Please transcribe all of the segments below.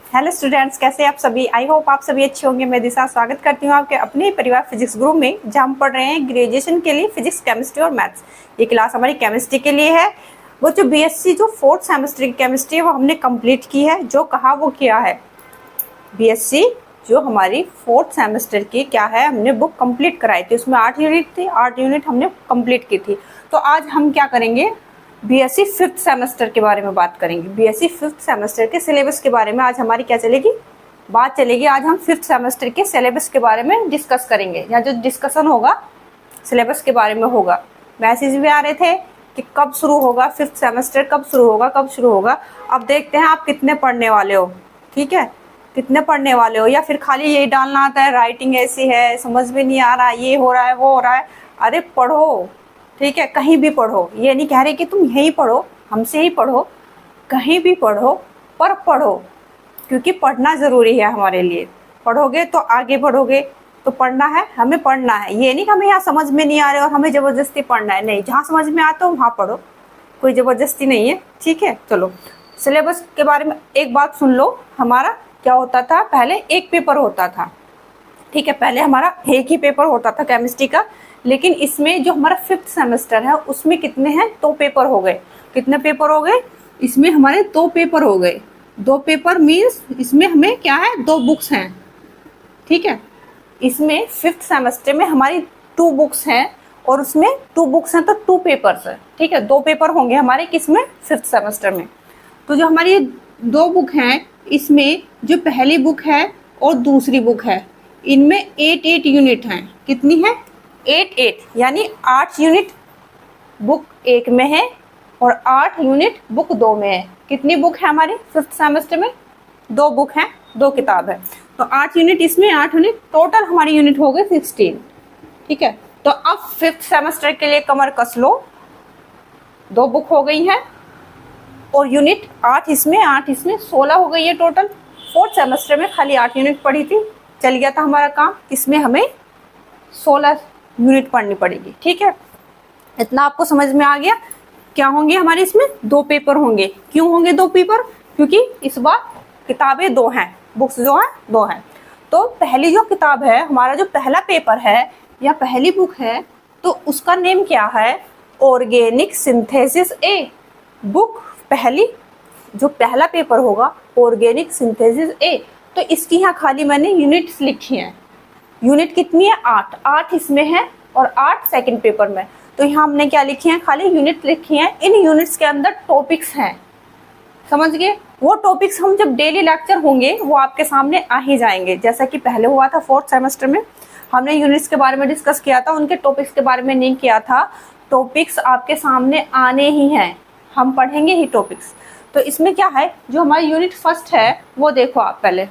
Hello students, कैसे आप सभी। आई होप आप सभी अच्छे होंगे। मैं दिशा स्वागत करती हूँ आपके अपने परिवार फिजिक्स ग्रुप में, जहाँ हम पढ़ रहे हैं ग्रेजुएशन के लिए फिजिक्स, केमिस्ट्री और मैथ्स। ये क्लास हमारी केमिस्ट्री के लिए है। वो जो बीएससी जो 4th सेमेस्टर की केमिस्ट्री है वो हमने कंप्लीट की है। जो कहा वो किया है। बीएससी जो हमारी 4th सेमेस्टर की क्या है, हमने बुक कंप्लीट कराई थी। उसमें 8 यूनिट थी, 8 यूनिट हमने कंप्लीट की थी। तो आज हम क्या करेंगे, बीएससी 5th सेमेस्टर के बारे में बात करेंगे। बीएससी 5th सेमेस्टर के सिलेबस के बारे में आज हमारी क्या चलेगी, बात चलेगी। आज हम 5th सेमेस्टर के सिलेबस के बारे में डिस्कस करेंगे। यहाँ जो डिस्कशन होगा सिलेबस के बारे में होगा। मैसेज भी आ रहे थे कि कब शुरू होगा 5th सेमेस्टर, कब शुरू होगा, कब शुरू होगा। अब देखते हैं आप कितने पढ़ने वाले हो, ठीक है, कितने पढ़ने वाले हो। या फिर खाली यही डालना आता है, राइटिंग ऐसी है, समझ में नहीं आ रहा, ये हो रहा है, वो हो रहा है। अरे पढ़ो, ठीक है, कहीं भी पढ़ो। ये नहीं कह रहे कि तुम यहीं पढ़ो, हमसे ही पढ़ो, कहीं भी पढ़ो, पर पढ़ो, क्योंकि पढ़ना ज़रूरी है हमारे लिए। पढ़ोगे तो आगे बढ़ोगे। तो पढ़ना है, हमें पढ़ना है। ये नहीं कि हमें यहाँ समझ में नहीं आ रहे और हमें ज़बरदस्ती पढ़ना है। नहीं, जहाँ समझ में आता हो वहाँ पढ़ो, कोई ज़बरदस्ती नहीं है, ठीक है। चलो सिलेबस के बारे में एक बात सुन लो। हमारा क्या होता था, पहले एक पेपर होता था, ठीक है। पहले हमारा एक ही पेपर होता था केमिस्ट्री का। लेकिन इसमें जो हमारा 5th सेमेस्टर है उसमें कितने हैं, 2 पेपर हो गए। कितने पेपर हो गए, इसमें हमारे 2 पेपर हो गए। 2 पेपर मीन्स इसमें हमें क्या है, 2 बुक्स हैं, ठीक है। इसमें 5th सेमेस्टर में हमारी 2 बुक्स हैं और उसमें 2 बुक्स हैं तो 2 पेपर्स है, ठीक है। 2 पेपर होंगे हमारे किसमें, 5th सेमेस्टर में। तो जो हमारी ये 2 बुक हैं, इसमें जो पहली बुक है और दूसरी बुक है, इनमें 8 यूनिट हैं। कितनी है, 8 यानी 8 यूनिट बुक 1 में है और 8 यूनिट बुक 2 में है। कितनी बुक है हमारी 5th सेमेस्टर में, 2 बुक हैं, 2 किताब है। तो 8 यूनिट इसमें, 8 यूनिट टोटल हमारी यूनिट हो गई 16, ठीक है। तो अब 5th सेमेस्टर के लिए कमर कस लो। 2 बुक हो गई हैं और यूनिट 8 इसमें, 8 इसमें, 16 हो गई है टोटल। 4th सेमेस्टर में खाली 8 यूनिट पढ़ी थी, चल गया था हमारा काम। इसमें हमें 16 यूनिट पढ़नी पड़ेगी, ठीक है। इतना आपको समझ में आ गया। क्या होंगे हमारे इसमें, 2 पेपर होंगे। क्यों होंगे 2 पेपर, क्योंकि इस बार किताबें 2 हैं, बुक्स जो हैं 2 हैं। तो पहली जो किताब है, हमारा जो पहला पेपर है या पहली बुक है, तो उसका नेम क्या है, ऑर्गेनिक सिंथेसिस ए। बुक पहली, जो पहला पेपर होगा ऑर्गेनिक सिंथेसिस ए। तो इसकी यहाँ खाली मैंने यूनिट्स लिखी हैं। यूनिट कितनी है, 8 इसमें है और 8 सेकंड पेपर में। तो यहाँ हमने क्या लिखी है, खाली यूनिट लिखी हैं। इन यूनिट्स के अंदर टॉपिक्स हैं, समझ गए। वो टॉपिक्स हम जब डेली लेक्चर होंगे वो आपके सामने आ ही जाएंगे। जैसा कि पहले हुआ था 4th सेमेस्टर में, हमने यूनिट्स के बारे में डिस्कस किया था, उनके टॉपिक्स के बारे में नहीं किया था। टॉपिक्स आपके सामने आने ही हैं, हम पढ़ेंगे ही टॉपिक्स। तो इसमें क्या है, जो हमारी यूनिट फर्स्ट है वो देखो आप पहले।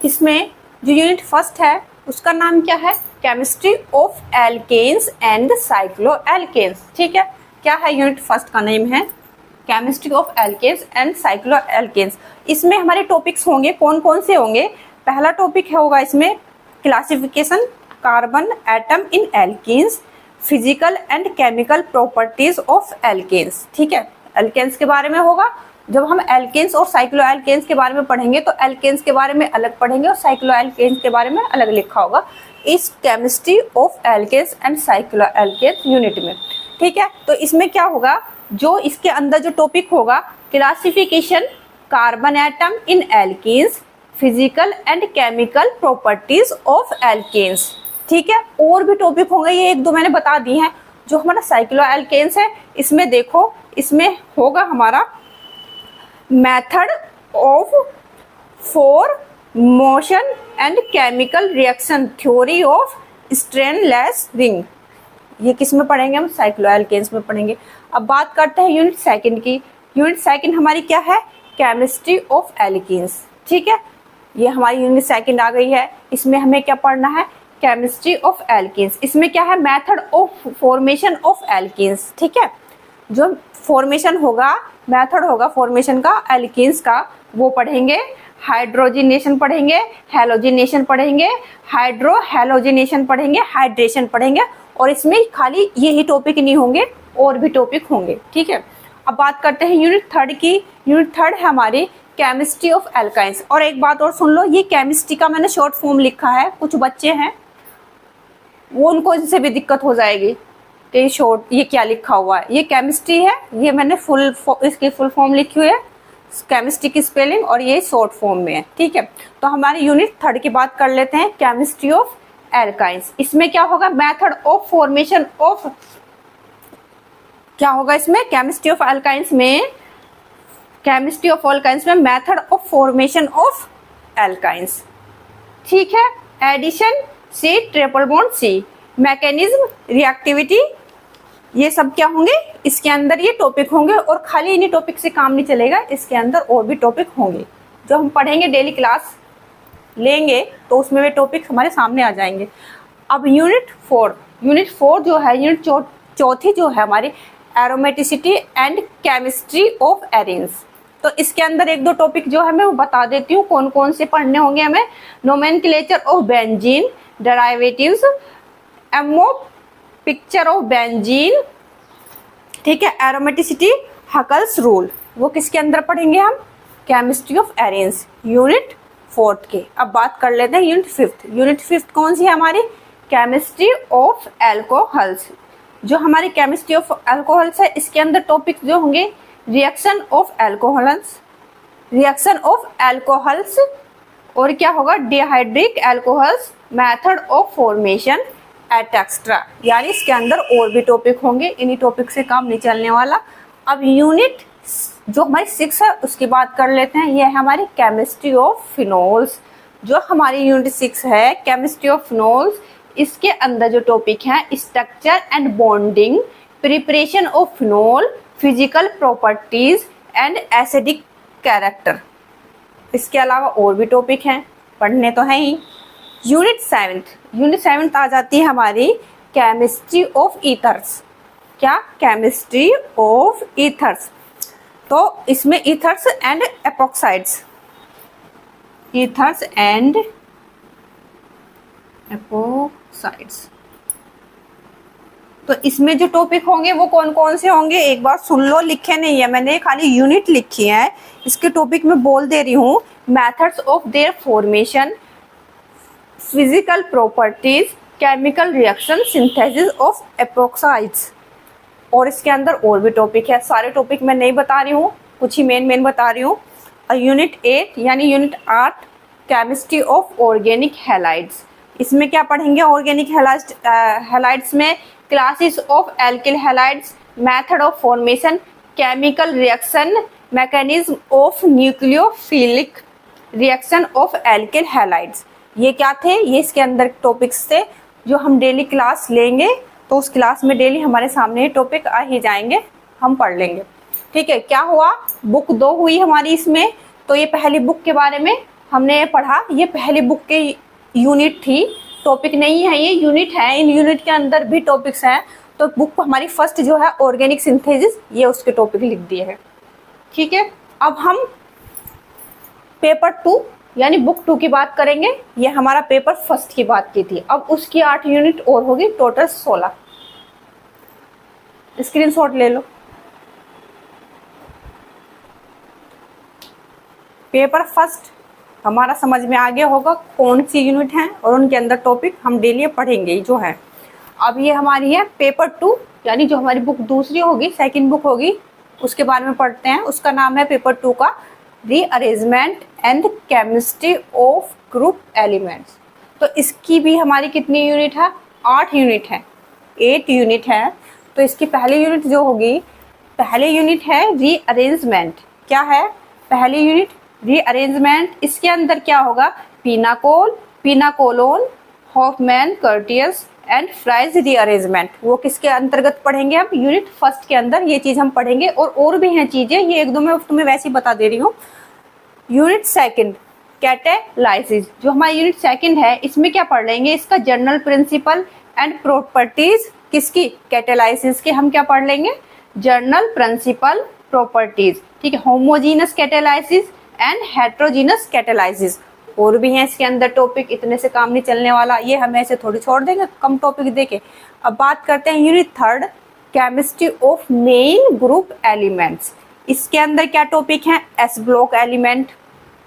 इसमें जो यूनिट फर्स्ट है उसका नाम क्या है, chemistry of alkanes and cycloalkanes, ठीक है। क्या है यूनिट फर्स्ट का नेम है, chemistry of alkanes and cycloalkanes. इसमें हमारे टॉपिक्स होंगे, कौन कौन से होंगे। पहला टॉपिक होगा इसमें classification carbon atom in alkanes, physical and chemical properties of alkanes, ठीक है। एल्केन्स के बारे में होगा। जब हम एल्केन्स और साइक्लो एल्केन्स के बारे में पढ़ेंगे तो एल्केन्स के बारे में अलग पढ़ेंगे और साइक्लो एल्केन्स के बारे में अलग लिखा होगा इस chemistry of alkanes and cycloalkanes unit में, ठीक है। तो इसमें क्या होगा, जो इसके अंदर जो टॉपिक होगा, classification carbon atom in alkanes, physical and chemical properties of alkanes, ठीक है। और भी टॉपिक होंगे, ये 1-2 मैंने बता दी हैं। जो हमारा साइक्लो एल्केन्स है, इसमें देखो, इसमें होगा हमारा method of formation and chemical reaction, theory of strainless ring. ये किस में पढ़ेंगे हम, साइक्लो एल्केन्स में पढ़ेंगे। अब बात करते हैं यूनिट सेकंड की। यूनिट सेकंड हमारी क्या है, केमिस्ट्री ऑफ एल्केन्स, ठीक है। ये हमारी यूनिट सेकंड आ गई है। इसमें हमें क्या पढ़ना है, केमिस्ट्री ऑफ एल्केन्स। इसमें क्या है, method of formation of alkanes, ठीक है। जो फॉर्मेशन होगा, मेथड होगा फॉर्मेशन का एल्केन्स का, वो पढ़ेंगे। हाइड्रोजिनेशन पढ़ेंगे, हेलोजिनेशन पढ़ेंगे, हाइड्रो हेलोजिनेशन पढ़ेंगे, हाइड्रेशन पढ़ेंगे। और इसमें खाली यही टॉपिक नहीं होंगे, और भी टॉपिक होंगे, ठीक है। अब बात करते हैं यूनिट थर्ड की। यूनिट थर्ड है हमारी केमिस्ट्री ऑफ एल्काइंस। और एक बात और सुन लो, ये केमिस्ट्री का मैंने शॉर्ट फॉर्म लिखा है, कुछ बच्चे हैं वो उनको इससे भी दिक्कत हो जाएगी कि शॉर्ट ये क्या लिखा हुआ है। ये केमिस्ट्री है, ये मैंने इसकी फुल फॉर्म लिखी हुई है, केमिस्ट्री की स्पेलिंग, और ये शॉर्ट फॉर्म में है, ठीक है। तो हमारी यूनिट थर्ड की बात कर लेते हैं, केमिस्ट्री ऑफ एल्काइंस। इसमें क्या होगा, मेथड ऑफ फॉर्मेशन ऑफ, क्या होगा इसमें, केमिस्ट्री ऑफ एल्काइंस में, केमिस्ट्री ऑफ एल्काइंस में method of formation of alkynes, ठीक है। Addition C, triple bond C, mechanism, reactivity, ये सब क्या होंगे इसके अंदर, ये टॉपिक होंगे। और खाली इन्हीं टॉपिक से काम नहीं चलेगा, इसके अंदर और भी टॉपिक होंगे जो हम पढ़ेंगे, डेली क्लास लेंगे तो उसमें वे टॉपिक हमारे सामने आ जाएंगे। अब यूनिट फोर जो है, यूनिट चौथी जो है हमारी, aromaticity and chemistry of arenes. तो इसके अंदर एक दो टॉपिक जो है मैं वो बता देती हूँ कौन कौन से पढ़ने होंगे हमें। Nomenclature of benzene, derivatives, MO picture of benzene, ठीक है। एरोमेटिसिटी, हकल्स रूल, वो किसके अंदर पढ़ेंगे हम, chemistry of arenes, unit fourth के। अब बात कर लेते हैं यूनिट फिफ्थ। यूनिट फिफ्थ कौन सी है हमारी, केमिस्ट्री ऑफ एल्कोहल्स। जो हमारी केमिस्ट्री ऑफ एल्कोहल्स है, इसके अंदर टॉपिक जो होंगे, रिएक्शन ऑफ एल्कोहल्स, और क्या होगा, dihydric alcohols, method of formation etcetera. यानी इसके अंदर और भी टॉपिक होंगे, इन्हीं टॉपिक से काम नहीं चलने वाला। अब यूनिट जो हमारी 6 है उसकी बात कर लेते हैं। यह है हमारी केमिस्ट्री ऑफ फिनोल्स। जो हमारी यूनिट 6 है, केमिस्ट्री ऑफ फिनोल्स, इसके अंदर जो टॉपिक है, structure and bonding, preparation of phenol, physical properties and acidic character. इसके अलावा और भी टॉपिक हैं, पढ़ने तो हैं ही। यूनिट सेवेंथ आ जाती है हमारी केमिस्ट्री ऑफ ईथर्स। क्या, केमिस्ट्री ऑफ ईथर्स। तो इसमें ईथर्स एंड एपोक्साइड्स, तो इसमें जो टॉपिक होंगे वो कौन कौन से होंगे, एक बार सुन लो, लिखे नहीं है मैंने, खाली यूनिट लिखी है। इसके टॉपिक में बोल दे रही हूँ, methods of their formation, physical properties, chemical reaction, synthesis of epoxides. और इसके अंदर और भी टॉपिक है, सारे टॉपिक मैं नहीं बता रही हूँ, कुछ ही मेन बता रही हूँ। और यूनिट 8 यानी unit 8, chemistry of organic halides. इसमें क्या पढ़ेंगे, ऑर्गेनिक हैलाइड्स में classes of alkyl halides, method of formation, chemical reaction, mechanism of nucleophilic reaction of alkyl halides. ये क्या थे, ये इसके अंदर टॉपिक्स थे जो हम डेली क्लास लेंगे, तो उस क्लास में डेली हमारे सामने टॉपिक आ ही जाएंगे, हम पढ़ लेंगे, ठीक है। क्या हुआ, बुक 2 हुई हमारी इसमें। तो ये पहली बुक के बारे में हमने पढ़ा, ये पहली बुक के यूनिट थी, टॉपिक नहीं है, ये यूनिट है। इन यूनिट के अंदर भी टॉपिक्स हैं। तो बुक हमारी फर्स्ट जो है ऑर्गेनिक सिंथेसिस, ये उसके टॉपिक लिख दिए हैं, ठीक है। अब हम पेपर 2 यानी बुक 2 की बात करेंगे। ये हमारा पेपर फर्स्ट की बात की थी। अब उसकी 8 यूनिट और होगी, टोटल 16। स्क्रीनशॉट ले लो। पेपर फर्स्ट हमारा समझ में आ गया होगा कौन सी यूनिट है और उनके अंदर टॉपिक हम डेली पढ़ेंगे जो है। अब ये हमारी है पेपर 2 यानी जो हमारी बुक दूसरी होगी, सेकंड बुक होगी, उसके बारे में पढ़ते हैं। उसका नाम है पेपर 2 का rearrangement and chemistry of group elements. तो इसकी भी हमारी कितनी यूनिट है, 8 यूनिट है, 8 यूनिट है। तो इसकी पहली यूनिट जो होगी, पहली यूनिट है रीअरेंजमेंट। क्या है पहली यूनिट, रीअरेंजमेंट। इसके अंदर क्या होगा, pinacol, pinacolone, Hofmann, Curtius and Fries rearrangement. वो किसके अंतर्गत पढ़ेंगे हम, यूनिट फर्स्ट के अंदर ये चीज हम पढ़ेंगे। और भी हैं चीजें, ये एक दो मैं तुम्हें वैसे ही बता दे रही हूँ। यूनिट सेकंड कैटेलाइसिस, जो हमारी यूनिट सेकंड है, इसमें क्या पढ़ लेंगे, इसका जनरल प्रिंसिपल एंड प्रॉपर्टीज, किसकी, कैटेलाइसिस के हम क्या पढ़ लेंगे, जनरल प्रिंसिपल प्रॉपर्टीज, ठीक है। Homogeneous catalysis and heterogeneous catalysis. और भी हैं इसके अंदर टॉपिक, इतने से काम नहीं चलने वाला, ये हम ऐसे थोड़ी छोड़ देंगे कम टॉपिक देके। अब बात करते हैं unit third chemistry of main group elements. इसके अंदर क्या टॉपिक है? एस ब्लॉक एलिमेंट,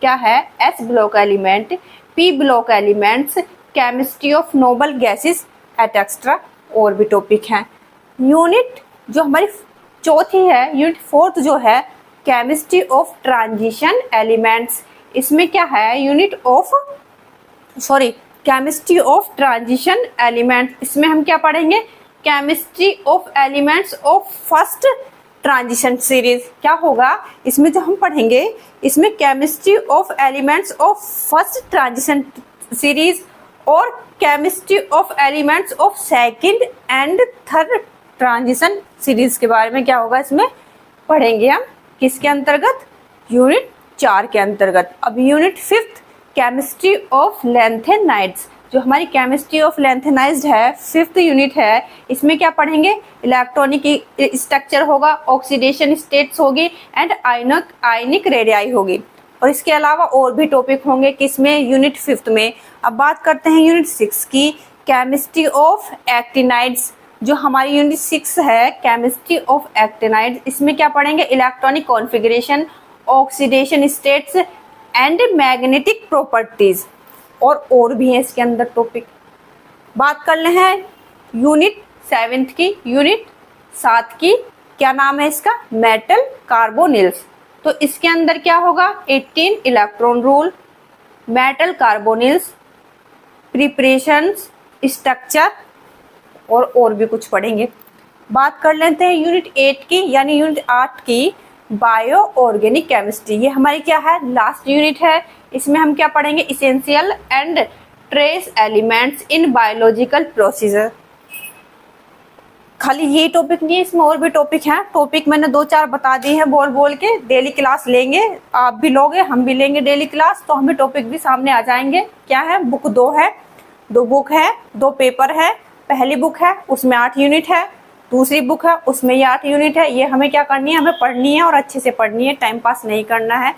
क्या है? S block element, P block elements, chemistry of noble gases etcetera, और भी टॉपिक हैं। यूनिट जो हमारी चौथी है, यूनिट फोर्थ जो है, केमिस्ट्री ऑफ ट्रांजिशन एलिमेंट्स। इसमें क्या है? Chemistry of transition elements. इसमें हम क्या पढ़ेंगे? Chemistry of elements of first transition series. क्या होगा इसमें जो हम पढ़ेंगे? इसमें chemistry of elements of first transition series और chemistry of elements of second and third transition series के बारे में क्या होगा इसमें पढ़ेंगे हम। किसके अंतर्गत? यूनिट 4 के अंतर्गत। अब यूनिट 5 केमिस्ट्री ऑफ लैंथेनाइड्स, जो हमारी केमिस्ट्री ऑफ लैंथेनाइड्स है, 5th यूनिट है। इसमें क्या पढ़ेंगे? इलेक्ट्रॉनिक स्ट्रक्चर होगा, ऑक्सीडेशन स्टेट्स होगी एंड आयनिक रेडियाई होगी। और इसके अलावा और भी टॉपिक होंगे किसमें? यूनिट 5th में। अब बात करते हैं यूनिट 6 की, केमिस्ट्री ऑफ एक्टिनाइड्स। जो हमारी यूनिट 6 है, केमिस्ट्री ऑफ एक्टिनाइड्स, इसमें क्या पढ़ेंगे? Electronic configuration, oxidation states and magnetic properties, और भी है इसके अंदर टॉपिक। बात कर रहे हैं यूनिट 7 की, यूनिट 7 की, क्या नाम है इसका? Metal carbonyls. तो इसके अंदर क्या होगा? 18 electron rule, metal carbonyls, preparations, structure, और भी कुछ पढ़ेंगे। बात कर लेते हैं यूनिट 8 की, यानी यूनिट 8 की, बायो ऑर्गेनिक केमिस्ट्री। ये हमारी क्या है? लास्ट यूनिट है। इसमें हम क्या पढ़ेंगे? Essential and trace elements in biological procedure. खाली ये टॉपिक नहीं है, इसमें और भी टॉपिक हैं। टॉपिक मैंने 2-4 बता दिए हैं बोल बोल के। डेली क्लास लेंगे, आप भी लोगे, हम भी लेंगे डेली क्लास, तो हमें टॉपिक भी सामने आ जाएंगे। क्या है? बुक 2 है, 2 बुक है, 2 पेपर है। पहली बुक है उसमें 8 यूनिट है, दूसरी बुक है उसमें ये 8 यूनिट है। ये हमें क्या करनी है? हमें पढ़नी है और अच्छे से पढ़नी है, टाइम पास नहीं करना है।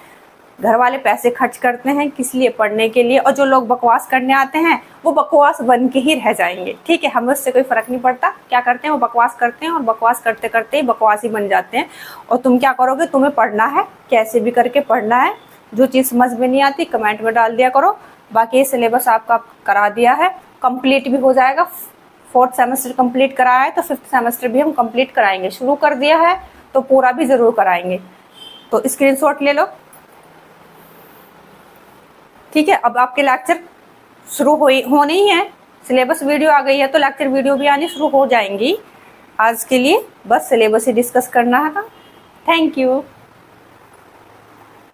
घर वाले पैसे खर्च करते हैं किस लिए? पढ़ने के लिए। और जो लोग बकवास करने आते हैं वो बकवास बन के ही रह जाएंगे, ठीक है? हमें उससे कोई फर्क नहीं पड़ता। क्या करते हैं? वो बकवास करते हैं और बकवास करते करते ही बकवास ही बन जाते हैं। और तुम क्या करोगे? तुम्हें पढ़ना है, कैसे भी करके पढ़ना है। जो चीज़ समझ में नहीं आती कमेंट में डाल दिया करो। बाकी ये सिलेबस आपका करा दिया है, कंप्लीट भी हो जाएगा। 4th सेमेस्टर कंप्लीट कराया है तो 5th सेमेस्टर भी हम कंप्लीट कराएंगे। शुरू कर दिया है तो पूरा भी ज़रूर कराएंगे। तो स्क्रीनशॉट ले लो, ठीक है? अब आपके लेक्चर शुरू होने ही है। सिलेबस वीडियो आ गई है तो लेक्चर वीडियो भी आनी शुरू हो जाएंगी। आज के लिए बस सिलेबस ही डिस्कस करना है। Thank you.